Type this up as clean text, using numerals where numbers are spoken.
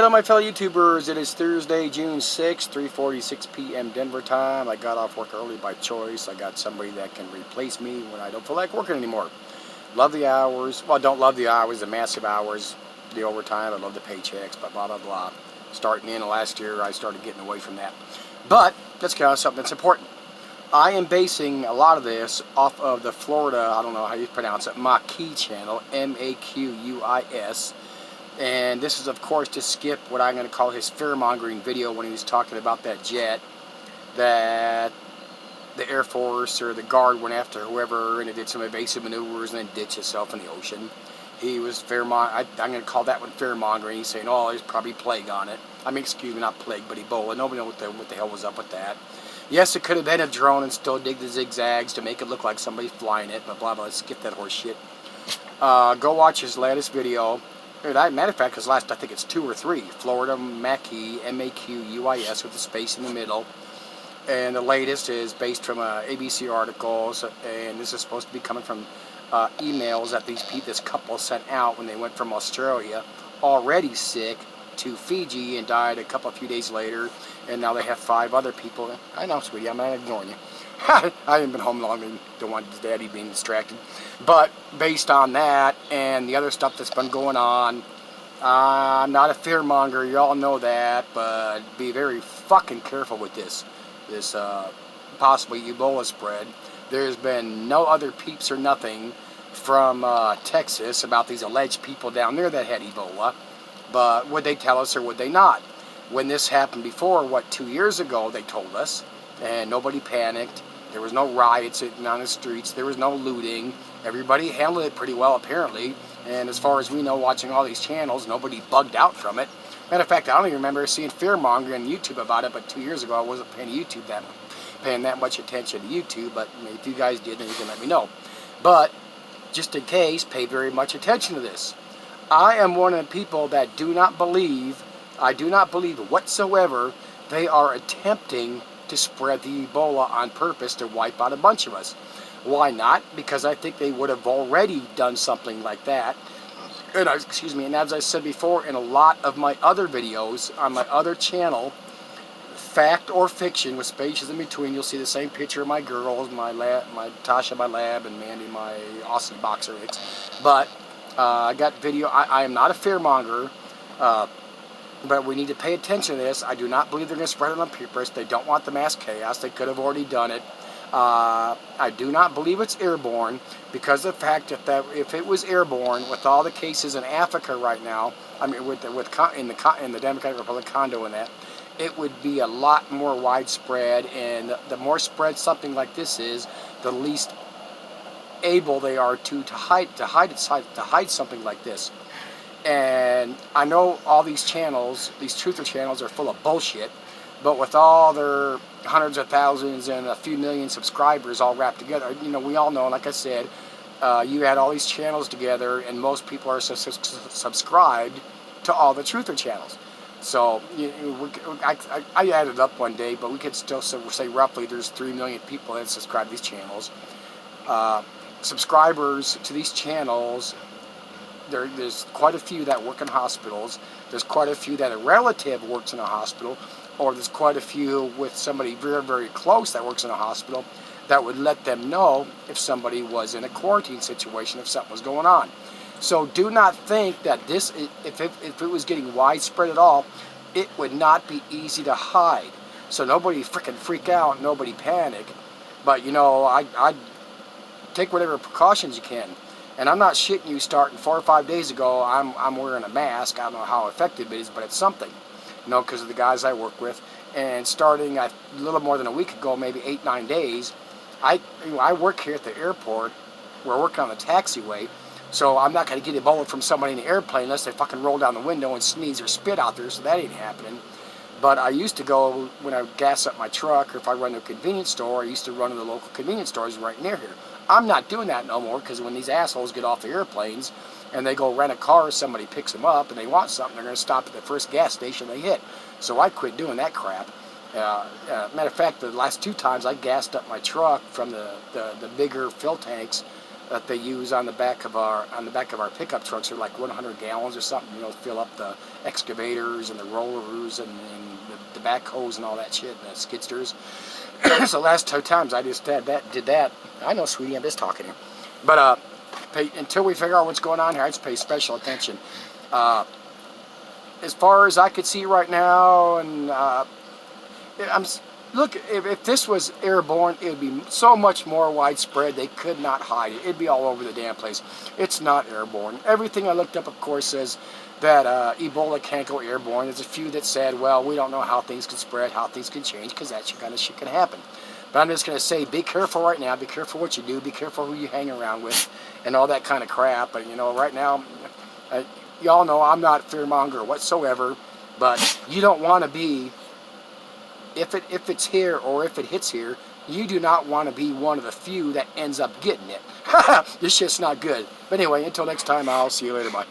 Hello my fellow YouTubers, it is Thursday, June 6th, 3:46 p.m. Denver time. I got off work early by choice. I got somebody that can replace me when I don't feel like working anymore. Love the hours. Well, don't love the hours, the massive hours, the overtime. I love the paychecks, but blah, blah, blah. Starting in last year, I started getting away from that. But let's get on to something that's important. I am basing a lot of this off of the Florida, I don't know how you pronounce it, Maquis channel, M-A-Q-U-I-S. And this is, of course, to skip what I'm going to call his fear-mongering video when he was talking about that jet that the Air Force or the Guard went after whoever and it did some evasive maneuvers and then ditched itself in the ocean. He was I'm going to call that one fear-mongering. He's saying, oh, there's probably plague on it. I mean, excuse me, not plague, but Ebola. Nobody knows what the hell was up with that. Yes, it could have been a drone and still dig the zigzags to make it look like somebody's flying it, but blah, blah, let's skip that horse shit. Go watch his latest video. Matter of fact, his last, I think it's 2 or 3. Florida Maquis, M-A-Q-U-I-S, with a space in the middle. And the latest is based from ABC articles, and this is supposed to be coming from emails that this couple sent out when they went from Australia, already sick, to Fiji and died a few days later, and now they have 5 other people. I know, sweetie, I'm not ignoring you. I haven't been home long and don't want his daddy being distracted. But based on that and the other stuff that's been going on, I'm not a fearmonger, you all know that, but be very fucking careful with this possibly Ebola spread. There's been no other peeps or nothing from Texas about these alleged people down there that had Ebola, but would they tell us or would they not? When this happened before, 2 years ago, they told us, and nobody panicked. There was no riots on the streets. There was no looting. Everybody handled it pretty well, apparently. And as far as we know, watching all these channels, nobody bugged out from it. Matter of fact, I don't even remember seeing fearmongering on YouTube about it, but 2 years ago, I wasn't paying that much attention to YouTube. But if you guys did, then you can let me know. But just in case, pay very much attention to this. I am one of the people that I do not believe whatsoever they are attempting to spread the Ebola on purpose to wipe out a bunch of us. Why not? Because I think they would have already done something like that. And and as I said before, in a lot of my other videos on my other channel, fact or fiction with spaces in between, you'll see the same picture of my girls, my Tasha, my lab, and Mandy, my Aussie boxer mix. But I got video. I am not a fearmonger. But we need to pay attention to this. I do not believe they're going to spread it on purpose. They don't want the mass chaos. They could have already done it. I do not believe it's airborne because of the fact that if it was airborne, with all the cases in Africa right now, I mean, in the Democratic Republic Congo and that, it would be a lot more widespread. And the more spread something like this is, the least able they are to hide something like this. And I know all these channels, these truther channels, are full of bullshit, but with all their hundreds of thousands and a few million subscribers all wrapped together, we all know, like I said, you add all these channels together, and most people are subscribed to all the truther channels. So I added up one day, but we could still say roughly there's 3 million people that subscribe to these channels. Subscribers to these channels, there's quite a few that work in hospitals. There's quite a few that a relative works in a hospital, or there's quite a few with somebody very, very close that works in a hospital that would let them know if somebody was in a quarantine situation, if something was going on. So do not think that this, if it was getting widespread at all, it would not be easy to hide. So nobody freaking freak out, nobody panic. But I take whatever precautions you can. And I'm not shitting you, starting 4 or 5 days ago, I'm wearing a mask. I don't know how effective it is, but it's something. Because of the guys I work with. And starting a little more than a week ago, maybe 8, 9 days, I work here at the airport. We're working on the taxiway. So I'm not going to get Ebola from somebody in the airplane unless they fucking roll down the window and sneeze or spit out there, so that ain't happening. But I used to go, when I gas up my truck, or if I run to a convenience store, I used to run to the local convenience stores right near here. I'm not doing that no more, because when these assholes get off the airplanes and they go rent a car, somebody picks them up and they want something, they're going to stop at the first gas station they hit. So I quit doing that crap. Matter of fact, the last 2 times I gassed up my truck from the bigger fill tanks that they use on the back of our pickup trucks are like 100 gallons or something. You know, to fill up the excavators and the rollers and the backhoes and all that shit, and the skidsters. So last 2 times I just did that. I know, sweetie, I'm just talking here. But until we figure out what's going on here, I just pay special attention. As far as I could see right now, and look, if this was airborne, it would be so much more widespread. They could not hide it. It'd be all over the damn place. It's not airborne. Everything I looked up, of course, says that Ebola can't go airborne. There's a few that said, well, we don't know how things can spread, how things can change, because that kind of shit can happen. But I'm just going to say, be careful right now. Be careful what you do. Be careful who you hang around with, and all that kind of crap. But, you know, right now, y'all know I'm not a fearmonger whatsoever, but you don't want to be, if it's here or if it hits here, you do not want to be one of the few that ends up getting it. This shit's not good. But anyway, until next time, I'll see you later. Bye.